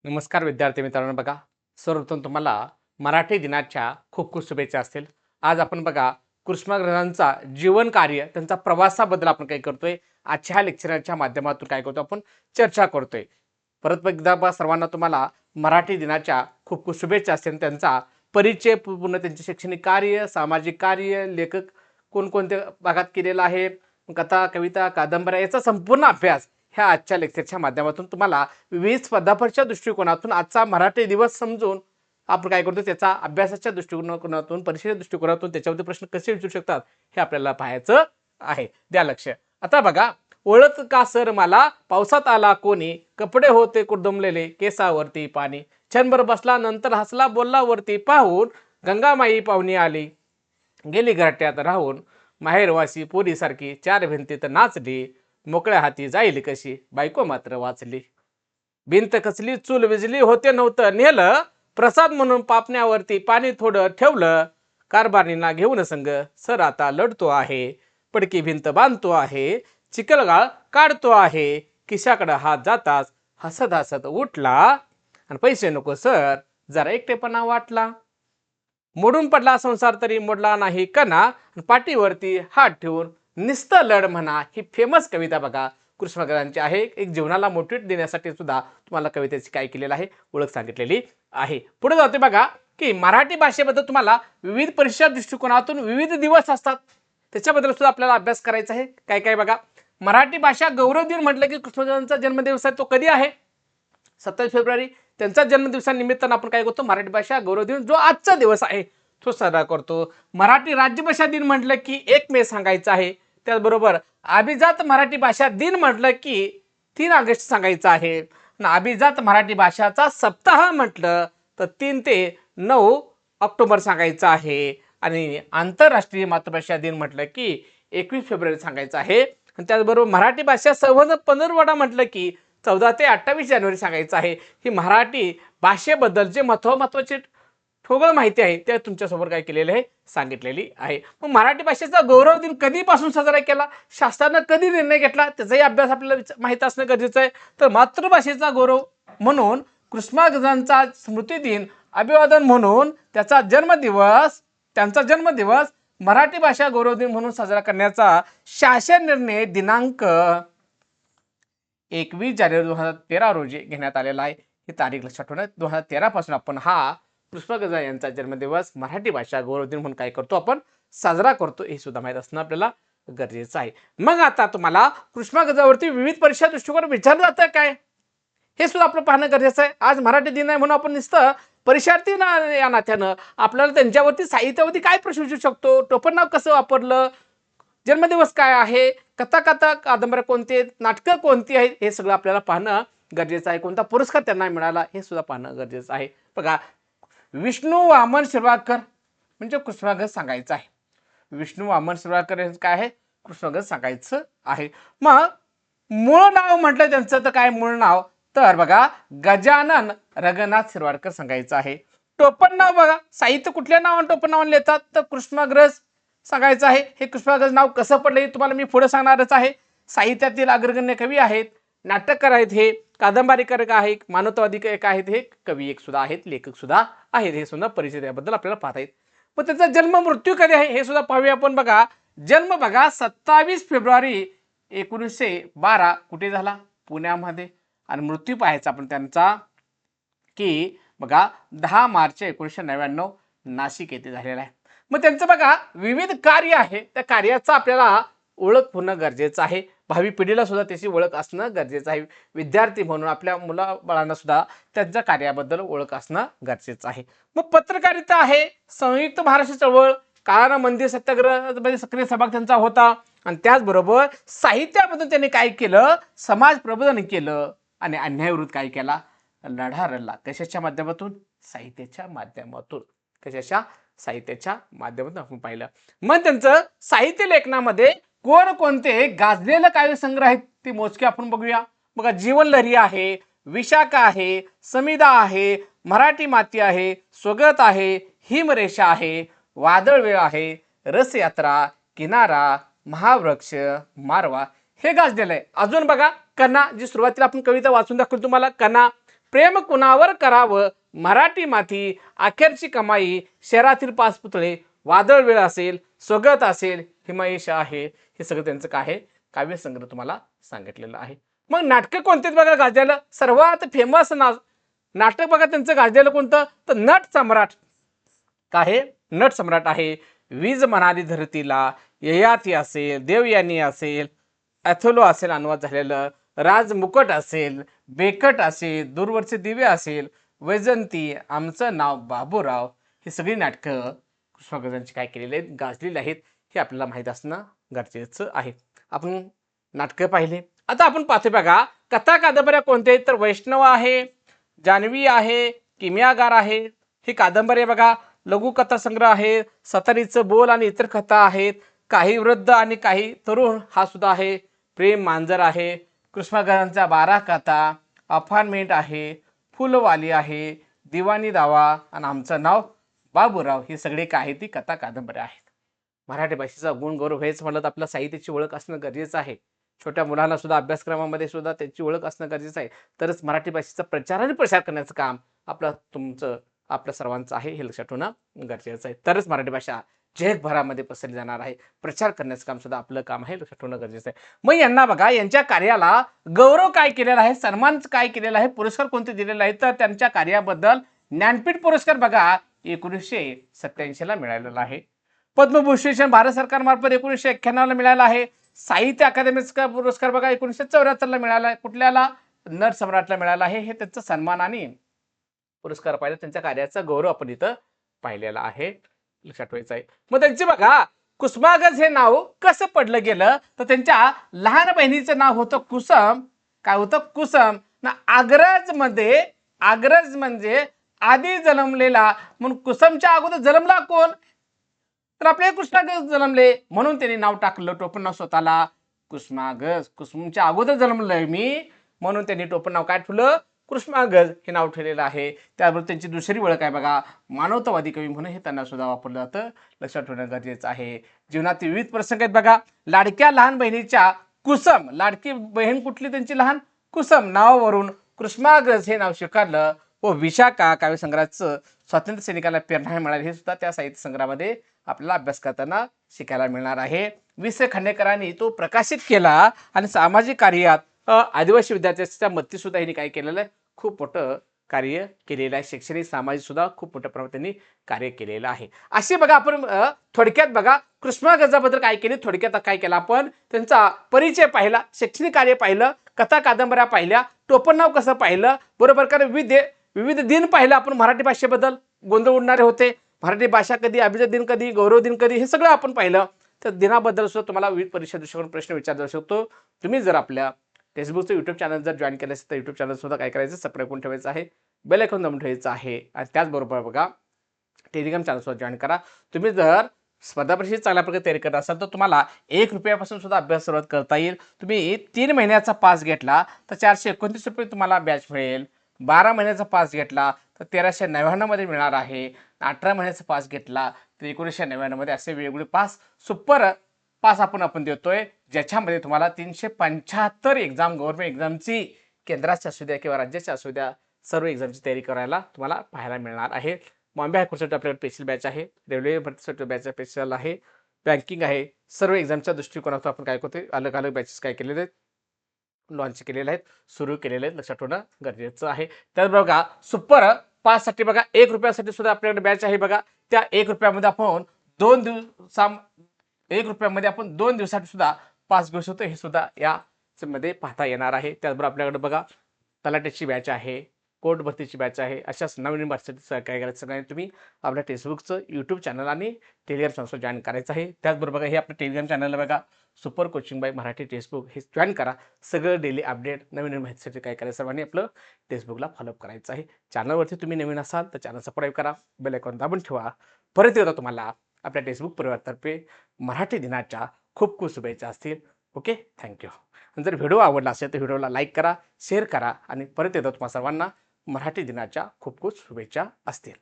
नमस्कार विद्यार्थी मित्रांनो, बघा सर्वप्रथम तुम्हाला मराठी दिनाच्या खूप खूप शुभेच्छा असतील. आज आपण बघा कुसुमाग्रजांचा जीवन कार्य त्यांचा प्रवासाबद्दल आपण काय करतोय, आजच्या ह्या लेक्चरच्या माध्यमातून काय करतो आपण चर्चा करतोय. परत एकदा बघा सर्वांना तुम्हाला मराठी दिनाच्या खूप खूप शुभेच्छा असतील. त्यांचा परिचय पूर्ण त्यांचे शैक्षणिक कार्य, सामाजिक कार्य, लेखक कोणकोणत्या भागात केलेला आहे, कथा, कविता, कादंबऱ्या याचा संपूर्ण अभ्यास ह्या आजच्या लेक्चरच्या माध्यमातून तुम्हाला विविध स्पर्धापरीक्षा दृष्टिकोनातून आजचा मराठी दिवस समजून आपण काय करतो, त्याचा अभ्यासाच्या दृष्टिकोनातून, परीक्षेच्या दृष्टिकोनातून त्याच्यावरती प्रश्न कसे विचारू शकतात हे आपल्याला पाहायचं आहे. द्या लक्ष. आता बघा, ओळख का सर मला, पावसात आला कोणी, कपडे होते कुरदमलेले, केसावरती पाणी, क्षणभर बसला नंतर हसला, बोलला वरती पाहून, गंगामाई पाहुणी आली, गेली घरट्यात राहून, माहेरवासी पोरीसारखी चार भिंतीत नाचली, मोकळ्या हाती जाईल कशी, बायको मात्र वाचली. भिंत कसली, चूल विजली, होते नव्हतं नेलं, प्रसाद म्हणून पापण्यावरती पाणी थोडं ठेवलं, कारभारींना घेऊन संग, सर आता लढतो आहे, पडकी भिंत बांधतो आहे, चिखलगाळ काढतो आहे, खिशाकडं हात जाताच हसत हसत उठला, आणि पैसे नको सर जरा एकटेपणा वाटला. मोडून पडला संसार तरी मोडला नाही कणा, पाठीवरती हात ठेवून निस्तं लढ म्हणा. ही फेमस कविता बघा कुसुमाग्रजांची आहे. एक जीवनाला मोटिवेट देण्यासाठी सुद्धा तुम्हाला कवितेची काय केलेलं आहे, ओळख सांगितलेली आहे. पुढे जाते बघा की मराठी भाषेबद्दल तुम्हाला विविध परीक्षा दृष्टिकोनातून विविध दिवस असतात, त्याच्याबद्दल सुद्धा आपल्याला अभ्यास करायचा आहे. काय काय बघा, मराठी भाषा गौरव दिन म्हटलं की कुसुमाग्रजांचा जन्मदिवस आहे. तो कधी आहे? 27 फेब्रुवारी. त्यांचा जन्मदिवसानिमित्तानं आपण काय करतो, मराठी भाषा गौरव दिन जो आजचा दिवस आहे तो साजरा करतो. मराठी राज्यभाषा दिन म्हटलं की 1 मे सांगायचं आहे. त्याचबरोबर अभिजात मराठी भाषा दिन म्हटलं की 3 ऑगस्ट सांगायचं आहे. अभिजात मराठी भाषाचा सप्ताह म्हटलं तर 3 ते 9 ऑक्टोबर सांगायचं आहे. आणि आंतरराष्ट्रीय मातृभाषा दिन म्हटलं की 21 फेब्रुवारी सांगायचं आहे. आणि त्याचबरोबर मराठी भाषा संवर्धन पंधरवडा म्हटलं की 14 ते 28 जानेवारी सांगायचं आहे. ही मराठी भाषेबद्दल जे महत्वाचे ठोगळ माहिती आहे ते तुमच्यासमोर काय केलेलं आहे, सांगितलेली आहे. मग मराठी भाषेचा गौरव दिन कधीपासून साजरा केला, शासनानं कधी निर्णय घेतला, त्याचाही अभ्यास आपल्याला माहित असणं गरजेचं आहे. तर मातृभाषेचा गौरव म्हणून कुसुमाग्रजांचा स्मृती दिन, अभिवादन म्हणून त्यांचा जन्मदिवस मराठी भाषा गौरव दिन म्हणून साजरा करण्याचा शासन निर्णय दिनांक 21 जानेवारी 2013 रोजी घेण्यात आलेला आहे. ही तारीख लक्षात ठेवण्यात 2013 पासून आपण हा कुसुमाग्रज यांचा जन्मदिवस मराठी भाषा गौरव दिन म्हणून काय करतो, आपण साजरा करतो. हे सुद्धा माहित असणं आपल्याला गरजेचं आहे. मग आता तुम्हाला कुसुमाग्रजावरती विविध परीक्षा दृष्टिकोन विचारलं जातं काय, हे सुद्धा आपलं पाहणं गरजेचं आहे. आज मराठी दिन आहे म्हणून आपण नुसतं परीक्षार्थी या नात्यानं आपल्याला त्यांच्यावरती साहित्यावरती काय प्रश्न विचारू शकतो, टोपण नाव कसं वापरलं, जन्मदिवस काय आहे, कथा कादंबऱ्या कोणती आहेत, नाटकं कोणती आहेत, हे सगळं आपल्याला पाहणं गरजेचं आहे. कोणता पुरस्कार त्यांना मिळाला हे सुद्धा पाहणं गरजेचं आहे. बघा, विष्णू वामन शिरवाडकर म्हणजे कुसुमाग्रज सांगायचं आहे. विष्णू वामन शिरवाडकर हे काय आहे, कुसुमाग्रज सांगायचं आहे. मग मूळ नाव म्हटलं त्यांचं तर काय मूळ नाव, तर बघा गजानन रघुनाथ शिरवाडकर सांगायचं आहे. टोपण नाव बघा, साहित्य कुठल्या नावाने टोपण नावाने लिहितात तर कुसुमाग्रज सांगायचं आहे. हे कुसुमाग्रज नाव कसं पडलं हे तुम्हाला मी पुढे सांगणारच आहे. साहित्यातील अग्रगण्य कवी आहेत, नाटककार आहेत, हे कादंबरीकार आहेत, मानवतावादी एक आहेत, हे कवी एक सुद्धा आहेत, लेखक सुद्धा आहेत. हे सुद्धा परिचय याबद्दल आपल्याला पाहता येईल. मग त्याचा जन्म मृत्यू कधी आहे हे सुद्धा पाहूया आपण. बघा, जन्म बघा 27 फेब्रुवारी 1912 कुठे झाला, पुण्यामध्ये. आणि मृत्यू पाहायचा आपण त्यांचा की बघा 10 मार्च 1999 नाशिक येथे झालेला आहे. मग त्यांचं बघा विविध कार्य आहे, त्या कार्याचा आपल्याला ओळख होणं गरजेचं आहे. भावी पिढीला सुद्धा त्याची ओळख असणं गरजेचं आहे. विद्यार्थी म्हणून आपल्या मुलाबाळांना सुद्धा त्यांच्या कार्याबद्दल ओळख असणं गरजेचं आहे. मग पत्रकारिता आहे, संयुक्त महाराष्ट्र चळवळ, काळाराम मंदिर सत्याग्रह सक्रिय सहभाग त्यांचा होता. आणि त्याचबरोबर साहित्यामधून त्यांनी काय केलं, समाज प्रबोधन केलं आणि अन्यायाविरुद्ध काय केला, लढा लढला. कशाच्या माध्यमातून, साहित्याच्या माध्यमातून. कशाच्या, साहित्याच्या माध्यमातून आपण पाहिलं. मग त्यांचं साहित्य लेखनामध्ये कोणते गाजलेलं काव्यसंग्रह आहेत ते मोजके आपण बघूया. बघा, जीवनलहरी आहे, विशाखा आहे, समिधा आहे, मराठी माती आहे, स्वगत आहे, हिमरेषा आहे, वादळ वेळ आहे, रसयात्रा, किनारा, महावृक्ष, मारवा हे गाजलेलं आहे. अजून बघा, कणा, जी सुरुवातीला आपण कविता वाचून दाखवली तुम्हाला, कणा, प्रेम कुणावर करावं, मराठी माती, अखेरची कमाई, शहरातील 5 पुतळे, वादळ वेळ असेल, स्वगत असेल, हिमैष आहे, हे सगळं त्यांचं काय आहे काव्यसंग्रह तुम्हाला सांगितलेलं आहे. मग नाटकं कोणतीच बघा गाजलेलं सर्वात फेमस नाटक बघा त्यांचं गाजलेलं कोणतं तर नट सम्राट. काय नट सम्राट आहे. वीज म्हणाली धरतीला, ययाती असेल, देवयानी असेल, अथोलो असेल अनुवाद झालेलं, राज मुकट असेल, बेकट असेल, दूरवरचे दिवे असेल, वैजंती, आमचं नाव बाबूराव, ही सगळी नाटकं कृष्णगजांची काय केलेली आहेत गाजलेली आहेत हे आपल्याला माहीत असणं गरजेचं आहे. आपण नाटकं पाहिले. आता आपण पाहतो बघा कथा कादंबऱ्या कोणत्या आहेत तर वैष्णव आहे, जान्हवी आहे, किमियागार आहे, ही कादंबरी बघा. लघुकथा संग्रह आहे, सतारीचं बोल आणि इतर कथा आहेत, काही वृद्ध आणि काही तरुण हा सुद्धा आहे, प्रेम मांजर आहे, कृष्णगजांच्या 12 कथा, अपार्टमेंट आहे, फुलवाली आहे, दिवाणी दावा आणि आमचं नाव बाबूराव, ही सगळी काय ती कथा कादंबऱ्या आहेत. मराठी भाषेचा गुण गौरव व्हायचं म्हणलं तर आपल्या साहित्याची ओळख असणं गरजेचं आहे. छोट्या मुलांना सुद्धा अभ्यासक्रमामध्ये सुद्धा त्याची ओळख असणं गरजेचं आहे. तरच मराठी भाषेचा प्रचार आणि प्रसार करण्याचं काम तुमचं आपल्या सर्वांचं आहे हे लक्षात ठेवणं गरजेचं आहे. तरच मराठी भाषा जगभरामध्ये पसरली जाणार आहे. प्रचार करण्याचं काम सुद्धा आपलं काम आहे, लक्षात ठेवणं गरजेचं आहे. मग यांना बघा यांच्या कार्याला गौरव काय केलेला आहे, सन्मान काय केलेला आहे, पुरस्कार कोणते दिलेले आहेत तर त्यांच्या कार्याबद्दल ज्ञानपीठ पुरस्कार बघा 1987 ला मिळालेला आहे. पद्मभूषण भारत सरकारमार्फत 1991 ला मिळाला आहे. साहित्य अकादमीचा पुरस्कार बघा 1974 ला मिळाला आहे. कुठल्याला नट सम्राटला मिळाला आहे. हे त्यांचा सन्मान आणि पुरस्कार पाहिला, त्यांच्या कार्याचा गौरव आपण इथं पाहिलेला आहे, लक्षात ठेवायचं आहे. मग त्यांचे बघा कुसुमाग्रज हे नाव कसं पडलं गेलं तर त्यांच्या लहान बहिणीचं नाव होतं कुसम. काय होतं कुसम ना. आग्रज म्हणजे आधी जन्मलेला, म्हणून कुसमच्या अगोदर जन्मला कोण तर आपले कृष्णाग्रज जन्मले म्हणून त्यांनी नाव टाकलं टोपण नाव स्वतःला कुसुमाग्रज. कुसुमच्या अगोदर जन्मलोय मी म्हणून त्यांनी टोपण नाव काय ठेवलं कुसुमाग्रज हे नाव ठेवलेलं आहे. त्याबरोबर त्यांची दुसरी ओळख आहे बघा मानवतावादी कवी म्हणून हे त्यांना सुद्धा वापरलं जातं, लक्षात ठेवणं गरजेचं आहे. जीवनातील विविध प्रसंग आहेत बघा. लाडक्या लहान बहिणीच्या कुसम, लाडकी बहीण कुठली त्यांची लहान कुसम नावावरून कुसुमाग्रज हे नाव स्वीकारलं व विशाखा काव्यसंग्रहाचं स्वातंत्र्य सैनिकाला प्रेरणा मिळाली हे सुद्धा त्या साहित्य संग्रहामध्ये आपल्याला अभ्यास करताना शिकायला मिळणार आहे. वि स खांडेकरांनी तो प्रकाशित केला आणि सामाजिक कार्यात आदिवासी विद्यार्थ्यांच्या मदती सुद्धा यांनी काय केलेलं आहे खूप मोठं कार्य केलेलं आहे. शैक्षणिक सामाजिक सुद्धा खूप मोठ्या प्रमाणात त्यांनी कार्य केलेलं आहे. असे बघा आपण थोडक्यात बघा कुसुमाग्रजाबद्दल काय केले, थोडक्यात काय केलं आपण त्यांचा परिचय पाहिला, शैक्षणिक कार्य पाहिलं, कथा कादंबऱ्या पाहिल्या, टोपण नाव कसं पाहिलं बरोबर, कारण विविध दिन पाहिलं आपण. मराठी भाषेबद्दल गोंधळ उडणारे होते, मराठी भाषा कधी, अभिजात दिन कधी, गौरव दिन कधी, हे सगळं आपण पाहिलं. तर दिनाबद्दल सुद्धा तुम्हाला विविध परीक्षा दृष्टिकोन प्रश्न विचारला जाऊ शकतो. तुम्ही जर आपल्या फेसबुकचं युट्यूब चॅनल जर जॉईन केलं असेल तर युट्यूब चॅनल सुद्धा काय करायचं सबस्क्राईब करून ठेवायचं आहे, बेल आयकॉन दाबून ठेवायचं आहे. आणि त्याचबरोबर बघा टेलिग्राम चॅनल सुद्धा जॉईन करा. तुम्ही जर स्पर्धा परीक्षेची चांगल्या प्रकारे तयारी करत असाल तर तुम्हाला 1 रुपयापासून सुद्धा अभ्यास सुरुवात करता येईल. तुम्ही 3 महिन्याचा पास घेतला तर 429 रुपये तुम्हाला बॅच मिळेल. 12 महिन्याचा पास घेतला तर 1399 मध्ये मिळणार आहे. 18 महिन्याचा पास घेतला तर 1999 मध्ये असे वेगवेगळे पास सुपर पास आपण देतोय, ज्याच्यामध्ये तुम्हाला 375 एक्झाम गव्हर्नमेंट एक्झामची केंद्राच्या असू द्या किंवा राज्याच्या असू द्या सर्व एक्झामची तयारी करायला तुम्हाला पाहायला मिळणार आहे. बॉम्बे हायकोर्टसाठी आपल्याकडे स्पेशल बॅच आहे, रेल्वे भरतीसाठी बॅच स्पेशल आहे, बँकिंग आहे. सर्व एक्झामच्या दृष्टिकोनातून आपण काय करतोय अलग अलग बॅचेस काय केलेले आहेत लॉन्च केलेले आहेत, सुरू केलेले आहेत, लक्षात ठेवणं गरजेचं आहे. त्याचबरोबर बघा सुपर पाससाठी बघा 1 रुपयासाठी सुद्धा आपल्याकडे बॅच आहे बघा. त्या 1 रुपयामध्ये आपण 2 दिवसा 1 रुपयामध्ये आपण 2 दिवसासाठी सुद्धा पास घेऊ शकतो, हे सुद्धा या मध्ये पाहता येणार आहे. त्याचबरोबर आपल्याकडे बघा तलाठ्याची बॅच आहे, कोर्ट भरतीची बॅच आहे. अशाच नवीन भरतीसाठी काय करायचं सगळ्यांनी तुम्ही आपल्या फेसबुकचं युट्यूब चॅनल आणि टेलिग्राम चॅनल जॉईन करायचं आहे. त्याचबरोबर बघा हे आपलं टेलिग्राम चॅनल बघा super coaching bye Marathi textbook हे जॉईन करा. सगळं डेली अपडेट नवीन माहितीसाठी काय करायचं सर्वांनी आपलं टेक्स्टबुकला फॉलोअप करायचं आहे. चॅनलवरती तुम्ही नवीन असाल तर चॅनल सबस्क्राईब करा, बेल आयकॉन दाबून ठेवा. परत येतो तुम्हाला आपल्या टेक्स्टबुक परिवारातर्फे मराठी दिनाच्या खूप खूप शुभेच्छा असतील. Okay, thank you. जर व्हिडिओ आवडला असेल तर व्हिडिओला लाईक करा, शेअर करा आणि परत येतो तुम्हाला सर्वांना मराठी दिनाच्या खूप खूप शुभेच्छा असतील.